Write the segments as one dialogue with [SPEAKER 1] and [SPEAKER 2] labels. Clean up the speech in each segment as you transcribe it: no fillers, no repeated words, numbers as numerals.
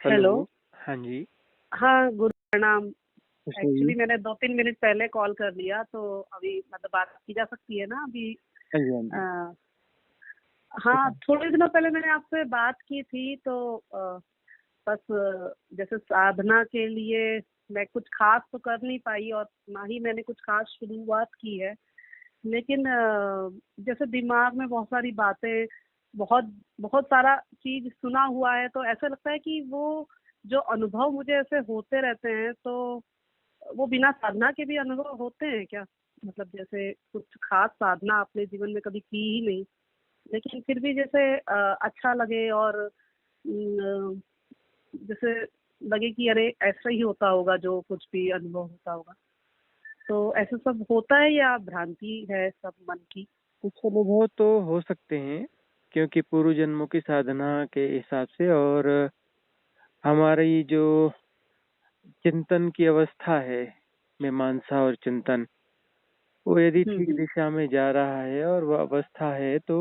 [SPEAKER 1] Hello.
[SPEAKER 2] Hello. हाँ जी।
[SPEAKER 1] हाँ, गुरु प्रणाम।
[SPEAKER 2] जी।
[SPEAKER 1] एक्चुअली मैंने 2-3 मिनट पहले कॉल कर लिया, तो अभी मतलब बात की जा सकती है ना अभी?
[SPEAKER 2] हाँ जी, हाँ
[SPEAKER 1] अ,
[SPEAKER 2] जी।
[SPEAKER 1] हाँ, थोड़े दिनों पहले मैंने आपसे बात की थी, तो बस जैसे साधना के लिए मैं कुछ खास तो कर नहीं पाई, और ना ही मैंने कुछ खास शुरुआत की है। लेकिन जैसे दिमाग में बहुत सारी बातें, बहुत बहुत सारा चीज़ सुना हुआ है, तो ऐसा लगता है कि वो जो अनुभव मुझे ऐसे होते रहते हैं, तो वो बिना साधना के भी अनुभव होते हैं क्या? मतलब जैसे कुछ खास साधना आपने जीवन में कभी की ही नहीं, लेकिन फिर भी जैसे अच्छा लगे, और जैसे लगे कि अरे ऐसा ही होता होगा जो कुछ भी अनुभव होता होगा। तो ऐसा सब होता है या भ्रांति है सब मन की?
[SPEAKER 2] कुछ अनुभव तो हो सकते हैं, क्योंकि पूर्व जन्मों की साधना के हिसाब से और हमारी जो चिंतन की अवस्था है, मीमांसा और चिंतन, वो यदि ठीक
[SPEAKER 1] हम्म।
[SPEAKER 2] दिशा में जा रहा है और वह अवस्था है तो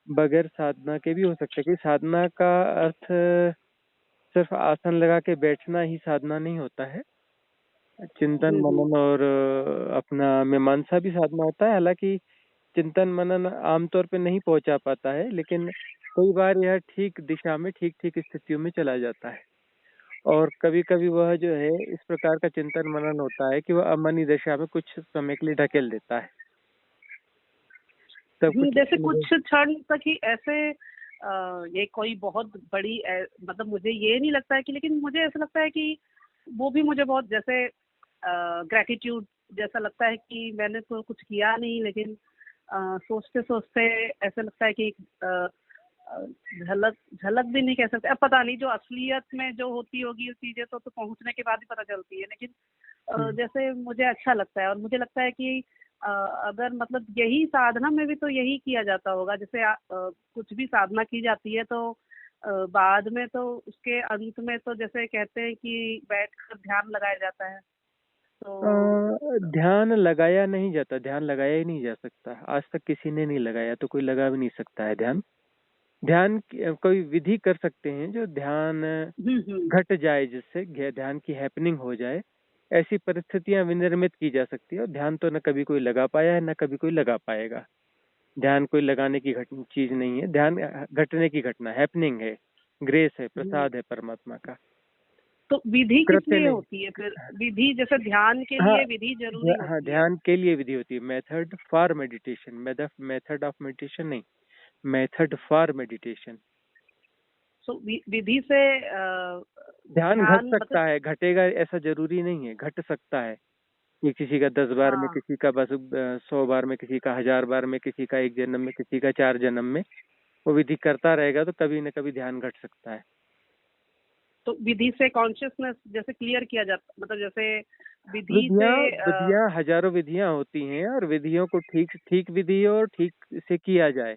[SPEAKER 2] बगैर साधना के भी हो सकता है। कि साधना का अर्थ सिर्फ आसन लगा के बैठना ही साधना नहीं होता है। चिंतन
[SPEAKER 1] हम्म।
[SPEAKER 2] मनन और अपना मीमांसा भी साधना होता है। हालांकि चिंतन मनन आमतौर पे नहीं पहुंचा पाता है, लेकिन कई बार यह ठीक दिशा में ठीक ठीक स्थितियों में चला जाता है। और कभी कभी वह जो है इस प्रकार का चिंतन मनन होता है कि वह अमनी दशा में कुछ समय के लिए ढकेल देता है। सब कुछ
[SPEAKER 1] जैसे
[SPEAKER 2] अनुभव।
[SPEAKER 1] कुछ क्षण तक ही ऐसे ये कोई बहुत बड़ी मतलब मुझे ये नहीं लगता है कि, लेकिन मुझे ऐसा लगता है कि वो भी मुझे बहुत जैसे ग्रेटिट्यूड जैसा लगता है कि मैंने तो कुछ किया नहीं, लेकिन सोचते सोचते ऐसा लगता है कि अ, झलक झलक भी नहीं कह सकते, अब पता नहीं जो असलियत में जो होती होगी वो चीजें तो पहुंचने के बाद ही पता चलती है, लेकिन
[SPEAKER 2] हम्म।
[SPEAKER 1] जैसे मुझे अच्छा लगता है, और मुझे लगता है कि अगर मतलब यही साधना में भी तो यही किया जाता होगा, जैसे कुछ भी साधना की जाती है तो बाद में तो उसके अंत में तो जैसे कहते हैं कि बैठकर ध्यान लगाया जाता है, तो
[SPEAKER 2] ध्यान लगाया नहीं जाता, ध्यान लगाया ही नहीं जा सकता। आज तक किसी ने नहीं लगाया, तो कोई लगा भी नहीं सकता है ध्यान। कोई विधि कर सकते हैं जो ध्यान
[SPEAKER 1] हम्म।
[SPEAKER 2] घट जाए, जिससे ध्यान की हैपनिंग हो जाए। ऐसी परिस्थितियां विनिर्मित की जा सकती है। और ध्यान तो न कभी कोई लगा पाया है, न कभी कोई लगा पाएगा। ध्यान कोई लगाने की चीज नहीं है। ध्यान घटने की घटना, हैपनिंग है, ग्रेस है,
[SPEAKER 1] हम्म।
[SPEAKER 2] प्रसाद है परमात्मा का,
[SPEAKER 1] तो विधि किस
[SPEAKER 2] कृत्य
[SPEAKER 1] लिए
[SPEAKER 2] नहीं।
[SPEAKER 1] होती है फिर? विधि जैसे ध्यान के
[SPEAKER 2] हाँ।
[SPEAKER 1] लिए विधि जरूरी
[SPEAKER 2] हाँ,
[SPEAKER 1] होती है?
[SPEAKER 2] ध्यान के लिए विधि होती है। Method for meditation, method of meditation नहीं, मेथड फॉर मेडिटेशन।
[SPEAKER 1] सो विधि से
[SPEAKER 2] ध्यान घट
[SPEAKER 1] ध्यान मतलब।
[SPEAKER 2] सकता है, घटेगा ऐसा जरूरी नहीं है, घट सकता है। ये किसी का 10 बार में,
[SPEAKER 1] हाँ,
[SPEAKER 2] किसी का बस 100 बार में, किसी का 1000 बार में, किसी का 1 जन्म में, किसी का 4 जन्म में। वो विधि करता रहेगा तो कभी न कभी ध्यान घट सकता है।
[SPEAKER 1] तो विधि से कॉन्शियसनेस जैसे क्लियर किया जाता, मतलब जैसे विधि से
[SPEAKER 2] विधियां विधियां हजारों विधियां होती हैं, और विधियों को ठीक ठीक विधि और ठीक से किया जाए।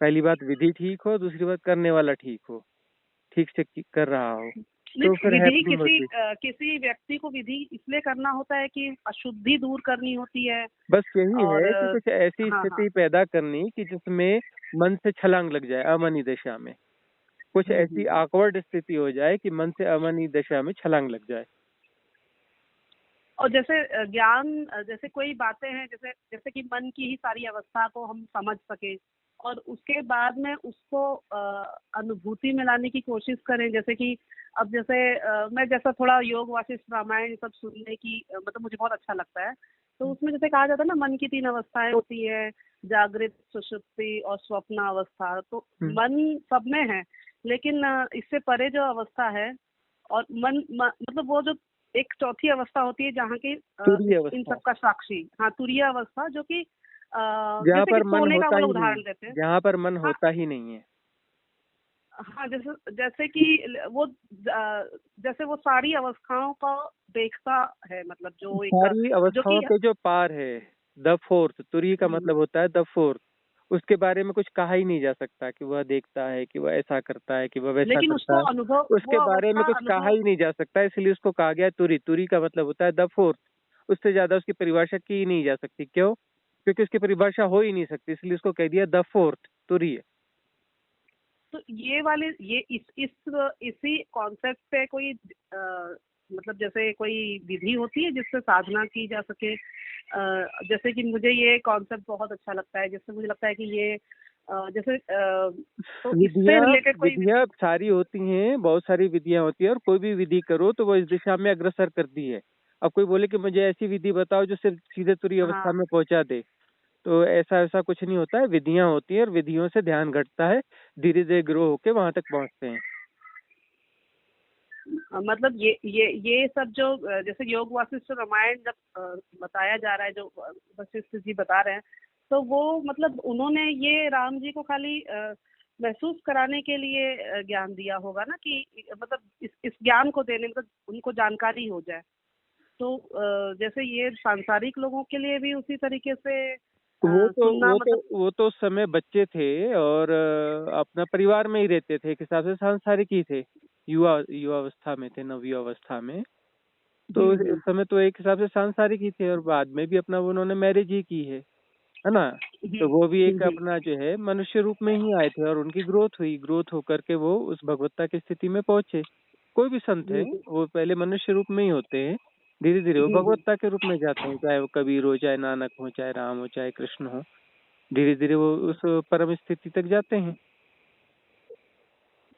[SPEAKER 2] पहली बात विधि ठीक हो, दूसरी बात करने वाला ठीक हो, ठीक से कर रहा हो, तो
[SPEAKER 1] नहीं,
[SPEAKER 2] फिर
[SPEAKER 1] विधि
[SPEAKER 2] हैपनिंग होती।
[SPEAKER 1] किसी व्यक्ति को विधि इसलिए करना होता है कि अशुद्धि दूर करनी होती है,
[SPEAKER 2] बस यही
[SPEAKER 1] और
[SPEAKER 2] है कि कुछ ऐसी
[SPEAKER 1] हाँ हाँ।
[SPEAKER 2] स्थिति पैदा करनी कि जिसमें मन से छलांग लग जाए अमनी दशा में। कुछ ऐसी
[SPEAKER 1] हम्म।
[SPEAKER 2] awkward स्थिति हो जाए कि मन से अमनी दशा में छलांग लग जाए।
[SPEAKER 1] और जैसे ज्ञान जैसे कोई बातें हैं, जैसे जैसे कि मन की ही सारी अवस्था को हम समझ सके, और उसके बाद में उसको अनुभूति में लाने की कोशिश करें, जैसे कि अब जैसे मैं जैसा थोड़ा योग वासिष्ठ रामायण ये सब सुनने की मतलब मुझे बहुत अच्छा लगता है, तो उसमें जैसे कहा जाता है ना, मन की 3 अवस्थाएं होती है, जागृत, सुषुप्ति और स्वप्न अवस्था। तो
[SPEAKER 2] हम्म।
[SPEAKER 1] मन सब में है, लेकिन इससे परे जो अवस्था है, और मतलब वो जो एक चौथी अवस्था होती है जहाँ की
[SPEAKER 2] तुरीय
[SPEAKER 1] इन
[SPEAKER 2] अवस्था,
[SPEAKER 1] सब का साक्षी, हाँ, तुरीय अवस्था, जो कि
[SPEAKER 2] जहाँ
[SPEAKER 1] जैसे कि
[SPEAKER 2] पर मन
[SPEAKER 1] सोने का
[SPEAKER 2] होता
[SPEAKER 1] वाला
[SPEAKER 2] ही नहीं,
[SPEAKER 1] उदाहरण देते हैं।
[SPEAKER 2] जहाँ पर मन
[SPEAKER 1] हाँ
[SPEAKER 2] होता ही नहीं है।
[SPEAKER 1] हाँ, जैसे जैसे कि वो जैसे वो सारी अवस्थाओं का देखता है, मतलब जो एक
[SPEAKER 2] सारी
[SPEAKER 1] जो
[SPEAKER 2] अवस्थाओं
[SPEAKER 1] कि
[SPEAKER 2] के जो पार है, द फोर्थ, तुरी का
[SPEAKER 1] हम्म,
[SPEAKER 2] मतलब होता है द फोर्थ। उसके बारे में कुछ कहा ही नहीं जा सकता कि वह देखता है, कि वह ऐसा करता है, कि वह वैसा
[SPEAKER 1] लेकिन
[SPEAKER 2] करता
[SPEAKER 1] उसको
[SPEAKER 2] है।
[SPEAKER 1] अनुभव, वो
[SPEAKER 2] उसके बारे में
[SPEAKER 1] अवस्था
[SPEAKER 2] कुछ कहा
[SPEAKER 1] अनुभव।
[SPEAKER 2] ही नहीं जा सकता, इसलिए उसको कहा गया है तुरी। तुरी का मतलब होता है द फोर्थ। उससे ज्यादा उसकी परिभाषा की ही नहीं जा सकती। क्यों? क्योंकि उसकी परिभाषा हो ही नहीं सकती, इसलिए उसको कह दिया द फोर्थ, तुरी।
[SPEAKER 1] तो ये वाले ये इसी कॉन्सेप्ट पे कोई मतलब जैसे कोई विधि होती है जिससे साधना की जा सके? जैसे कि मुझे ये कॉन्सेप्ट बहुत अच्छा लगता है, जिससे मुझे लगता है कि ये जैसे तो इससे
[SPEAKER 2] विधियां
[SPEAKER 1] रिलेटेड कोई
[SPEAKER 2] विधियां सारी होती हैं, बहुत सारी विधियां होती है, और कोई भी विधि करो तो वो इस दिशा में अग्रसर करती है। अब कोई बोले कि मुझे ऐसी विधि बताओ जो सिर्फ सीधे तुरीय अवस्था
[SPEAKER 1] हाँ,
[SPEAKER 2] में पहुंचा दे, तो ऐसा ऐसा कुछ नहीं होता है। विधियां होती है और विधियों से ध्यान घटता है, धीरे धीरे ग्रो होके वहां तक पहुंचते हैं।
[SPEAKER 1] मतलब ये सब जो जैसे योग वासिष्ठ रामायण जब बताया जा रहा है, जो वशिष्ठ जी बता रहे हैं, तो वो मतलब उन्होंने ये राम जी को खाली महसूस कराने के लिए ज्ञान दिया होगा ना, कि मतलब इस ज्ञान को देने, मतलब उनको जानकारी हो जाए। तो जैसे ये सांसारिक लोगों के लिए भी उसी तरीके से
[SPEAKER 2] वो तो
[SPEAKER 1] सुनना
[SPEAKER 2] वो तो
[SPEAKER 1] मतलब।
[SPEAKER 2] वो तो उस समय बच्चे थे और अपना परिवार में ही रहते थे, एक हिसाब से सांसारिक ही थे। युवा अवस्था में थे, नवयुवावस्था में। तो
[SPEAKER 1] हम्म।
[SPEAKER 2] उस समय तो एक हिसाब से सांसारिक ही थे, और बाद में भी अपना उन्होंने मैरिज ही की है ना। तो वो भी एक
[SPEAKER 1] हम्म।
[SPEAKER 2] अपना जो है मनुष्य रूप में ही आए थे, और उनकी ग्रोथ हुई, ग्रोथ होकर के वो उस भगवत्ता की स्थिति में पहुंचे। कोई भी संत है वो पहले मनुष्य रूप में ही होते हैं, धीरे धीरे वो भगवत्ता के रूप में जाते हैं, चाहे वो कबीर हो, चाहे नानक हो, चाहे राम हो, चाहे कृष्ण हो। धीरे धीरे वो उस परम स्थिति तक जाते हैं।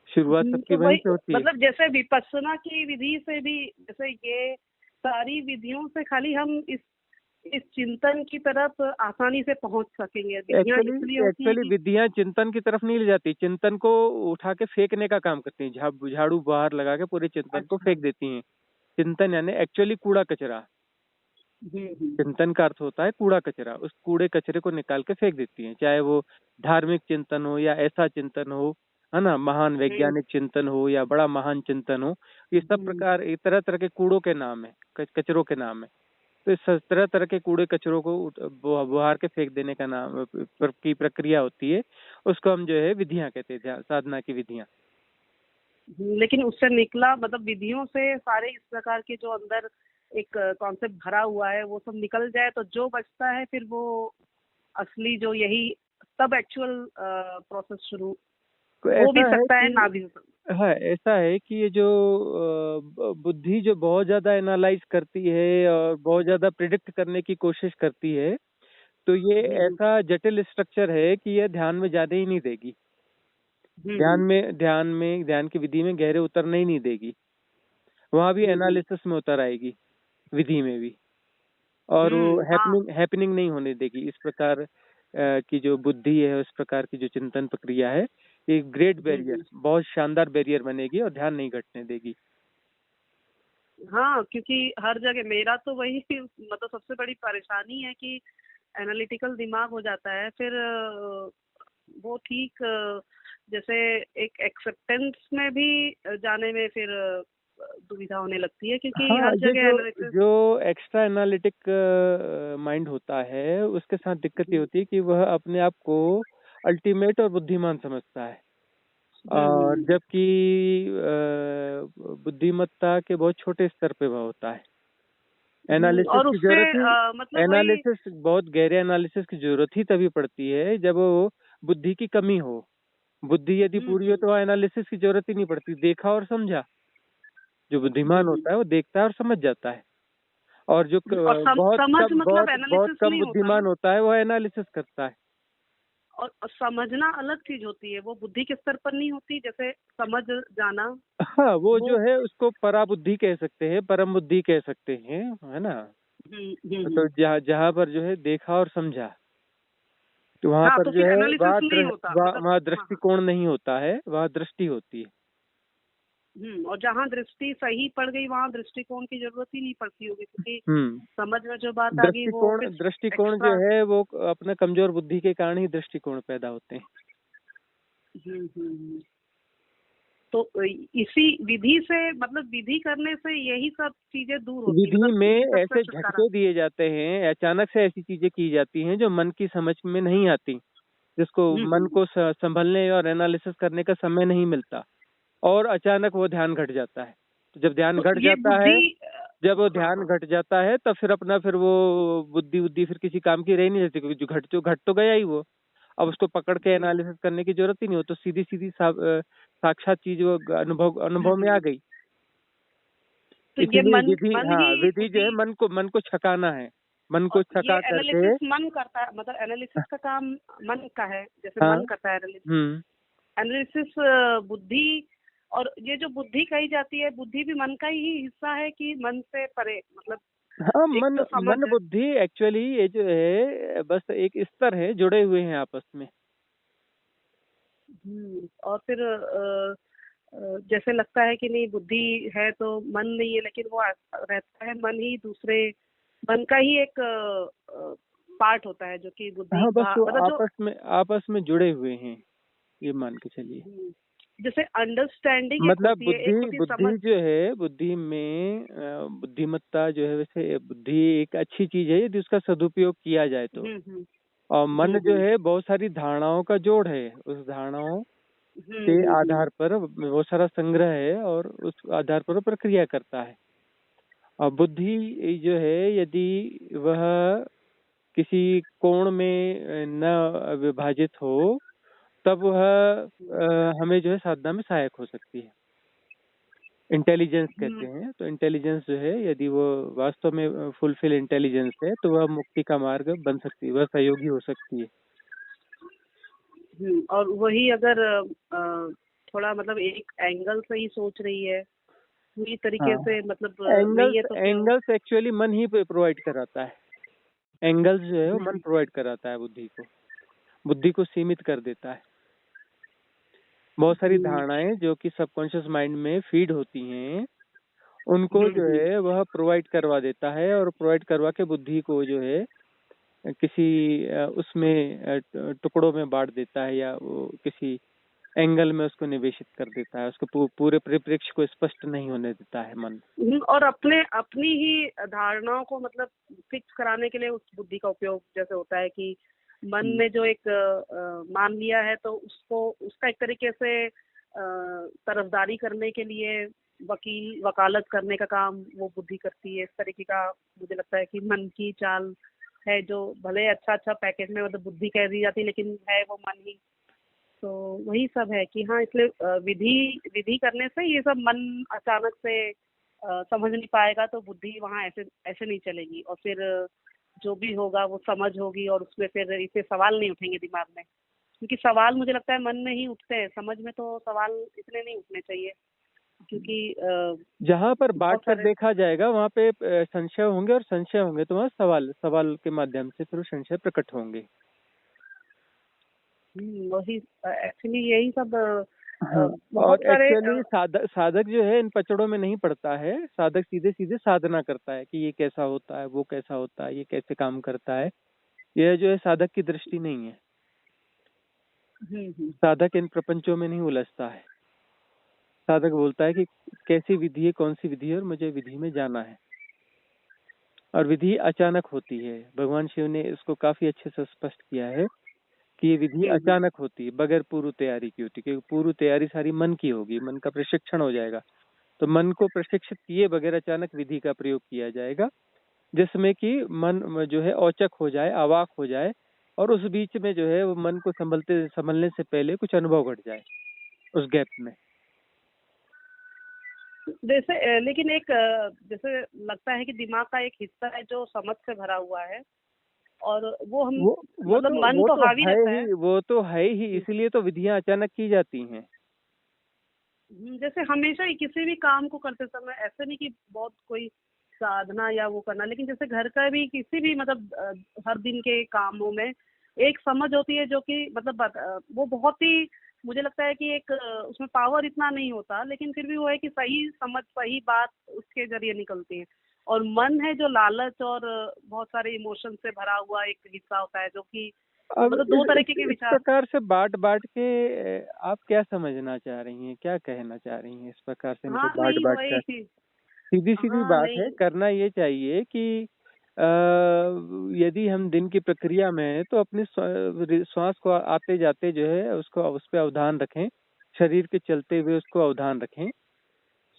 [SPEAKER 2] शुरुआत सबकी
[SPEAKER 1] तो
[SPEAKER 2] वहीं
[SPEAKER 1] वही
[SPEAKER 2] से होती है।
[SPEAKER 1] मतलब जैसे विपස්සना की विधि से भी, जैसे ये सारी विधियों से खाली हम इस चिंतन की तरफ आसानी से पहुंच सकेंगे। विधियां इसलिए
[SPEAKER 2] एक्चुअली
[SPEAKER 1] होती हैं
[SPEAKER 2] एक्चुअली
[SPEAKER 1] कि
[SPEAKER 2] विधियां चिंतन की तरफ नहीं ले जाती, चिंतन को उठा के फेंकने का काम करती हैं, झाड़ू बाहर लगा के पूरे चिंतन को
[SPEAKER 1] अच्छा।
[SPEAKER 2] फेंक देती हैं। चिंतन यानी एक्चुअली कूड़ा कचरा।
[SPEAKER 1] हम्म।
[SPEAKER 2] चिंतन का अर्थ होता है कूड़ा कचरा, उस कूड़े कचरे को निकाल के फेंक देती हैं, चाहे वो धार्मिक चिंतन हो या ऐसा चिंतन हो, है ना, महान
[SPEAKER 1] हम्म।
[SPEAKER 2] वैज्ञानिक चिंतन हो या बड़ा महान चिंतन हो। ये सब
[SPEAKER 1] हम्म।
[SPEAKER 2] प्रकार ये तरह तरह के कूड़ों के नाम है, कचरों के नाम है। तो इस तरह तरह के कूड़े कचरों को बुहार के फेंक देने का नाम की प्रक्रिया होती है। उसको हम जो है विधियां कहते हैं, साधना की विधियां।
[SPEAKER 1] लेकिन उससे निकला मतलब विधियों से सारे इस प्रकार के जो अंदर एक कॉन्सेप्ट भरा हुआ है वो सब निकल जाए, तो जो बचता है फिर वो असली जो यही तब एक्चुअल प्रोसेस शुरू
[SPEAKER 2] तो
[SPEAKER 1] हो भी
[SPEAKER 2] ऐसा है
[SPEAKER 1] सकता है,
[SPEAKER 2] कि
[SPEAKER 1] ना भी हो सकता।
[SPEAKER 2] हाँ, ऐसा है कि ये जो बुद्धि जो बहुत ज्यादा एनालाइज करती है और बहुत ज्यादा प्रिडिक्ट करने की कोशिश करती है, तो ये
[SPEAKER 1] हम्म।
[SPEAKER 2] ऐसा जटिल स्ट्रक्चर है कि ये ध्यान में जाने ही नहीं देगी।
[SPEAKER 1] हम्म।
[SPEAKER 2] ध्यान की विधि में गहरे उतरने ही नहीं देगी। वहां भी
[SPEAKER 1] हम्म।
[SPEAKER 2] एनालिसिस में उतर आएगी, विधि में भी। और वो
[SPEAKER 1] हाँ।
[SPEAKER 2] हैपनिंग नहीं होने देगी। इस प्रकार की जो बुद्धि है, उस प्रकार की जो चिंतन प्रक्रिया है, एक ग्रेट बैरियर, बहुत शानदार बैरियर बनेगी और ध्यान नहीं घटने देगी।
[SPEAKER 1] हाँ, क्योंकि हर जगह मेरा तो वही मतलब सबसे बड़ी परेशानी है कि एनालिटिकल दिमाग हो जाता है, फिर वो ठीक जैसे एक एक्सेप्टेंस में भी जाने में फिर दुविधा होने लगती है, क्योंकि
[SPEAKER 2] हाँ,
[SPEAKER 1] हर
[SPEAKER 2] ये
[SPEAKER 1] जगह
[SPEAKER 2] जो
[SPEAKER 1] एनालिसिस।
[SPEAKER 2] जो एक्स्ट्रा एनालिटिक माइंड होता है, उसके साथ दिक्कत ये होती है कि वह अपने आप को अल्टीमेट और बुद्धिमान समझता है। और जबकि बुद्धिमत्ता के बहुत छोटे स्तर पे वह होता है। एनालिसिस
[SPEAKER 1] और
[SPEAKER 2] की
[SPEAKER 1] उससे
[SPEAKER 2] जरूरत ही
[SPEAKER 1] मतलब वही।
[SPEAKER 2] एनालिसिस बहुत गहरे एनालिसिस की जरूरत ही तभी पड़ती है जब वो बुद्धि की कमी हो। बुद्धि यदि पूरी हो तो वहाँ एनालिसिस की जरूरत ही नहीं पड़ती, देखा और समझा। जो बुद्धिमान होता है वो देखता है और समझ जाता है। और जो
[SPEAKER 1] और समझ मतलब
[SPEAKER 2] बहुत
[SPEAKER 1] एनालिसिस
[SPEAKER 2] कम
[SPEAKER 1] नहीं होता ना।
[SPEAKER 2] बुद्धिमान होता है वह एनालिसिस करता है।
[SPEAKER 1] और समझना अलग चीज होती है, वो बुद्धि के स्तर पर नहीं होती, जैसे समझ जाना
[SPEAKER 2] हाँ, वो
[SPEAKER 1] वो।
[SPEAKER 2] जो है उसको पराबुद्धि कह सकते हैं, परम बुद्धि कह सकते हैं, है ना। तो जहाँ जहाँ पर जो है देखा और समझा, तो वहां
[SPEAKER 1] हाँ,
[SPEAKER 2] पर
[SPEAKER 1] तो
[SPEAKER 2] जो
[SPEAKER 1] फिर
[SPEAKER 2] है
[SPEAKER 1] एनालिसिस नहीं होता मतलब।
[SPEAKER 2] वहाँ
[SPEAKER 1] हाँ, हाँ।
[SPEAKER 2] दृष्टिकोण नहीं होता है, वहाँ दृष्टि होती है।
[SPEAKER 1] और जहाँ दृष्टि सही पड़ गई वहाँ दृष्टिकोण की जरूरत ही नहीं पड़ती होगी, क्योंकि
[SPEAKER 2] हम्म।
[SPEAKER 1] समझ में जो बात आ गई वो फिर
[SPEAKER 2] दृष्टिकोण जो
[SPEAKER 1] एक्स्ट्रा।
[SPEAKER 2] है वो अपना कमजोर बुद्धि के कारण ही दृष्टिकोण पैदा होते हैं।
[SPEAKER 1] तो इसी विधि से मतलब विधि करने से यही सब चीजें दूर होती,
[SPEAKER 2] विधि
[SPEAKER 1] मतलब इन्हीं
[SPEAKER 2] में
[SPEAKER 1] सब से
[SPEAKER 2] ऐसे
[SPEAKER 1] छुटकारा।
[SPEAKER 2] झटके दिए जाते हैं, अचानक से ऐसी चीजें की जाती हैं जो मन की समझ में नहीं आती, जिसको मन को संभलने और एनालिसिस करने का समय नहीं मिलता, और अचानक वो ध्यान घट जाता है। तो जब ध्यान
[SPEAKER 1] तो
[SPEAKER 2] घट
[SPEAKER 1] ये
[SPEAKER 2] जाता
[SPEAKER 1] बुद्धि
[SPEAKER 2] है, जब वो
[SPEAKER 1] हाँ,
[SPEAKER 2] ध्यान
[SPEAKER 1] हाँ।
[SPEAKER 2] घट जाता है तब फिर वो बुद्धि फिर किसी काम की रह नहीं जाती, क्योंकि जो घट तो गया ही वो। अब उसको पकड़ के एनालिसिस करने की जरूरत ही नहीं हो, तो सीधी सीधी साक्षात चीज वो अनुभव अनुभव में आ गई।
[SPEAKER 1] तो ये
[SPEAKER 2] इसीलिए
[SPEAKER 1] मन
[SPEAKER 2] विधि,
[SPEAKER 1] मन
[SPEAKER 2] हाँ,
[SPEAKER 1] ही
[SPEAKER 2] विधि जो है
[SPEAKER 1] बुद्धि,
[SPEAKER 2] मन को छकाना है, मन को
[SPEAKER 1] और ये
[SPEAKER 2] छका करके।
[SPEAKER 1] एनालिसिस मन करता है, मतलब एनालिसिस का काम मन का है, जैसे
[SPEAKER 2] हाँ।
[SPEAKER 1] मन करता है एनालिसिस।
[SPEAKER 2] हम्म।
[SPEAKER 1] एनालिसिस बुद्धि, और ये जो बुद्धि कही जाती है, बुद्धि भी मन का ही हिस्सा है कि मन से परे, मतलब
[SPEAKER 2] हाँ,
[SPEAKER 1] एक
[SPEAKER 2] मन
[SPEAKER 1] तो समझ
[SPEAKER 2] मन
[SPEAKER 1] है।
[SPEAKER 2] बुद्धि एक्चुअली ये जो है बस एक स्तर है, जुड़े हुए हैं आपस में।
[SPEAKER 1] और फिर जैसे लगता है कि नहीं बुद्धि है तो मन नहीं है, लेकिन वो रहता है, मन ही दूसरे, मन का ही एक पार्ट होता है जो कि बुद्धि
[SPEAKER 2] हाँ, बस
[SPEAKER 1] का,
[SPEAKER 2] वो
[SPEAKER 1] मतलब जो
[SPEAKER 2] आपस में जुड़े हुए हैं, ये मान के चलिए।
[SPEAKER 1] जैसे अंडरस्टैंडिंग एक
[SPEAKER 2] मतलब
[SPEAKER 1] होती है,
[SPEAKER 2] बुद्धि
[SPEAKER 1] एक होती है समझ।
[SPEAKER 2] बुद्धि जो है, बुद्धि में बुद्धिमत्ता जो है, वैसे बुद्धि एक अच्छी चीज है यदि उसका सदुपयोग किया जाए तो।
[SPEAKER 1] हम्म
[SPEAKER 2] और मन जो
[SPEAKER 1] हम्म
[SPEAKER 2] है बहुत सारी धारणाओं का जोड़ है, उस धारणाओं
[SPEAKER 1] हम्म
[SPEAKER 2] के
[SPEAKER 1] हम्म हम्म
[SPEAKER 2] आधार पर बहुत सारा संग्रह है और उस आधार पर वो प्रक्रिया करता है। और बुद्धि जो है यदि वह किसी कोण में न विभाजित हो, तब वह हमें जो है साधना में सहायक हो सकती है। इंटेलिजेंस कहते
[SPEAKER 1] हम्म
[SPEAKER 2] हैं, तो इंटेलिजेंस जो है यदि वो वास्तव में फुलफिल इंटेलिजेंस है, तो वह मुक्ति का मार्ग बन सकती है, वह सहयोगी हो सकती है।
[SPEAKER 1] और वही अगर थोड़ा मतलब एक एंगल से ही सोच रही है, पूरी तरीके
[SPEAKER 2] हाँ,
[SPEAKER 1] से मतलब नहीं
[SPEAKER 2] एंगल्स
[SPEAKER 1] है, तो फिर
[SPEAKER 2] एंगल्स एक्चुअली मन ही प्रोवाइड कराता है। एंगल्स जो है वो मन
[SPEAKER 1] हम्म
[SPEAKER 2] प्रोवाइड कराता है बुद्धि को सीमित कर देता है। बहुत सारी
[SPEAKER 1] हम्म
[SPEAKER 2] धारणाएं जो कि सबकॉन्शियस माइंड में फीड होती हैं, उनको जो
[SPEAKER 1] हम्म
[SPEAKER 2] है वह प्रोवाइड करवा देता है, और प्रोवाइड करवा के बुद्धि को जो है किसी उसमें टुकड़ों में बांट देता है, या वो किसी एंगल में उसको निवेशित कर देता है, उसको पूरे परिप्रेक्ष्य को स्पष्ट नहीं होने देता है मन।
[SPEAKER 1] और अपने अपनी ही धारणाओं को मतलब फिक्स कराने के लिए उस बुद्धि का उपयोग जैसे होता है कि मन
[SPEAKER 2] हम्म।
[SPEAKER 1] ने जो एक मान लिया है, तो उसको उसका एक तरीके से तरफदारी करने के लिए वकालत करने का काम वो बुद्धि करती है। इस तरीके का मुझे लगता है कि मन की चाल है, जो भले अच्छा अच्छा पैकेज में मतलब बुद्धि कह दी जाती है, लेकिन है वो मन ही। तो वही सब है कि हाँ, इसलिए विधि विधि करने से ये सब मन अचानक से समझ नहीं पाएगा, तो बुद्धि वहाँ ऐसे ऐसे नहीं चलेगी, और फिर जो भी होगा वो समझ होगी, और उसमें फिर इसे सवाल नहीं उठेंगे दिमाग में, क्योंकि सवाल मुझे लगता है मन में ही उठते हैं, समझ में तो सवाल इतने नहीं उठने चाहिए, क्योंकि
[SPEAKER 2] जहाँ पर बांट
[SPEAKER 1] बहुत
[SPEAKER 2] कर
[SPEAKER 1] सारे
[SPEAKER 2] देखा जाएगा वहाँ पे संशय होंगे, और संशय होंगे तो वहाँ सवाल सवाल के माध्यम से फिर वो संशय प्रकट होंगे।
[SPEAKER 1] वही एक्चुअली यही सब
[SPEAKER 2] हाँ,
[SPEAKER 1] बहुत
[SPEAKER 2] और
[SPEAKER 1] सारे
[SPEAKER 2] एक्चुअली साधक जो है इन पचड़ों में नहीं पड़ता है। साधक सीधे सीधे साधना करता है कि ये कैसा होता है, वो कैसा होता है, ये कैसे काम करता है। यह जो है साधक की दृष्टि नहीं है। साधक इन प्रपंचों में नहीं उलझता है। साधक बोलता है कि कैसी विधि है, कौन सी विधि है, और मुझे विधि में जाना है। और विधि अचानक होती है। भगवान शिव ने इसको काफी अच्छे से स्पष्ट किया है कि ये विधि अचानक होती है, बगैर पूर्व तैयारी की होती है, क्योंकि पूर्व तैयारी सारी मन की होगी, मन का प्रशिक्षण हो जाएगा। तो मन को प्रशिक्षित किए बगैर अचानक विधि का प्रयोग किया जाएगा, जिसमें कि मन जो है औचक हो जाए, अवाक हो जाए, और उस बीच में जो है वो मन को संभलने से पहले कुछ अनुभव घट जाए उस गैप में।
[SPEAKER 1] जैसे लेकिन एक जैसे लगता है कि दिमाग का एक हिस्सा है जो समझ से भरा हुआ है, और वो हम
[SPEAKER 2] वो वो
[SPEAKER 1] मतलब
[SPEAKER 2] तो
[SPEAKER 1] मन
[SPEAKER 2] वो
[SPEAKER 1] तो
[SPEAKER 2] तो
[SPEAKER 1] हावी
[SPEAKER 2] है
[SPEAKER 1] रहता है।
[SPEAKER 2] ही, वो तो है ही, इसलिए तो विधियां अचानक की जाती हैं।
[SPEAKER 1] जैसे हमेशा ही किसी भी काम को करते समय ऐसे नहीं कि बहुत कोई साधना या वो करना, लेकिन जैसे घर का भी किसी भी मतलब हर दिन के कामों में एक समझ होती है, जो कि मतलब वो बहुत ही मुझे लगता है कि एक उसमें पावर इतना नहीं होता, लेकिन फिर भी वो है कि सही समझ सही बात उसके जरिए निकलती है। और मन है जो लालच और बहुत सारे इमोशन से भरा हुआ एक हिस्सा होता है, जो कि
[SPEAKER 2] अब
[SPEAKER 1] मतलब दो तरीके के
[SPEAKER 2] इस
[SPEAKER 1] विचार।
[SPEAKER 2] प्रकार से बांट बांट के आप क्या समझना चाह रही हैं, क्या कहना चाह रही हैं? इस प्रकार से इनको
[SPEAKER 1] हाँ
[SPEAKER 2] बांट
[SPEAKER 1] नहीं
[SPEAKER 2] बांट कर,
[SPEAKER 1] वही।
[SPEAKER 2] सीधी सीधी
[SPEAKER 1] हाँ
[SPEAKER 2] बात है,
[SPEAKER 1] नहीं।
[SPEAKER 2] करना ये चाहिए कि यदि हम दिन की प्रक्रिया में हैं तो अपने श्वास को आते जाते जो है उसको उस पर अवधान रखें, शरीर के चलते हुए उसको अवधान रखें।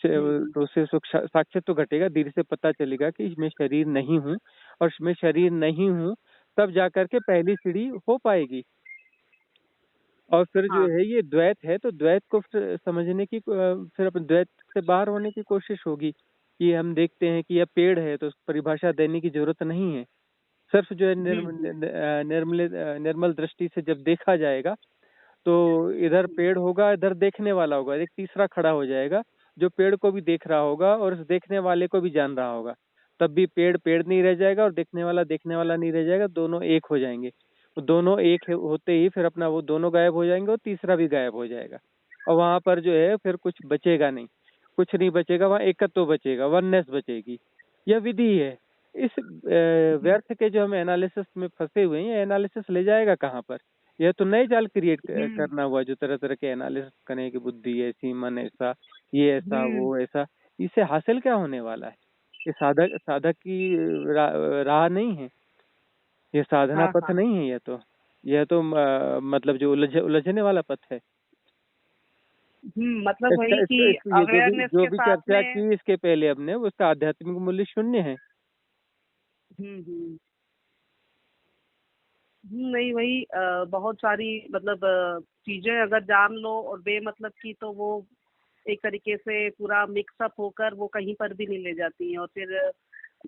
[SPEAKER 2] तो उससे साक्षात तो घटेगा, धीरे से पता चलेगा कि मैं शरीर नहीं हूँ, और मैं शरीर नहीं हूँ तब जाकर के पहली सीढ़ी हो पाएगी। और फिर जो
[SPEAKER 1] हाँ।
[SPEAKER 2] है ये द्वैत है, तो द्वैत को फिर समझने की फिर अपन द्वैत से बाहर होने की कोशिश होगी कि हम देखते हैं कि यह पेड़ है तो परिभाषा देने की जरूरत नहीं है। सिर्फ जो है
[SPEAKER 1] हम्म।
[SPEAKER 2] निर्मल दृष्टि से जब देखा जाएगा तो इधर पेड़ होगा, इधर देखने वाला होगा, एक तीसरा खड़ा हो जाएगा जो पेड़ को भी देख रहा होगा और उस देखने वाले को भी जान रहा होगा। तब भी पेड़ पेड़ नहीं रह जाएगा और देखने वाला नहीं रह जाएगा, दोनों एक हो जाएंगे। वो दोनों एक होते ही फिर अपना वो दोनों गायब हो जाएंगे और तीसरा भी गायब हो जाएगा। और वहां पर जो है फिर कुछ बचेगा नहीं, कुछ नहीं बचेगा, वहां एकत्व बचेगा, वननेस बचेगी। यह विधि है। इस व्यर्थ के जो हम एनालिसिस में फंसे हुए हैं, ये एनालिसिस ले जाएगा कहाँ पर? यह तो नए जाल क्रिएट
[SPEAKER 1] हम्म।
[SPEAKER 2] करना हुआ, जो तरह तरह के एनालिसिस करें कि बुद्धि ऐसी, मन ऐसा, ये ऐसा,
[SPEAKER 1] हम्म।
[SPEAKER 2] वो ऐसा। इससे हासिल क्या होने वाला है? ये साधक साधक की राह नहीं है, ये साधना
[SPEAKER 1] हाँ
[SPEAKER 2] पथ
[SPEAKER 1] हाँ।
[SPEAKER 2] नहीं है। यह तो मतलब जो उलझने वाला पथ है।
[SPEAKER 1] मतलब
[SPEAKER 2] इसका
[SPEAKER 1] वही
[SPEAKER 2] इसका
[SPEAKER 1] कि
[SPEAKER 2] इस ये
[SPEAKER 1] अवेयरनेस
[SPEAKER 2] जो
[SPEAKER 1] के
[SPEAKER 2] भी
[SPEAKER 1] साथ
[SPEAKER 2] चर्चा
[SPEAKER 1] में।
[SPEAKER 2] की इसके पहले हमने, उसका आध्यात्मिक मूल्य शून्य है।
[SPEAKER 1] हम्म। नहीं वही बहुत सारी मतलब चीजें अगर जान लो और बेमतलब की, तो वो एक तरीके से पूरा मिक्सअप होकर वो कहीं पर भी नहीं ले जाती हैं। और फिर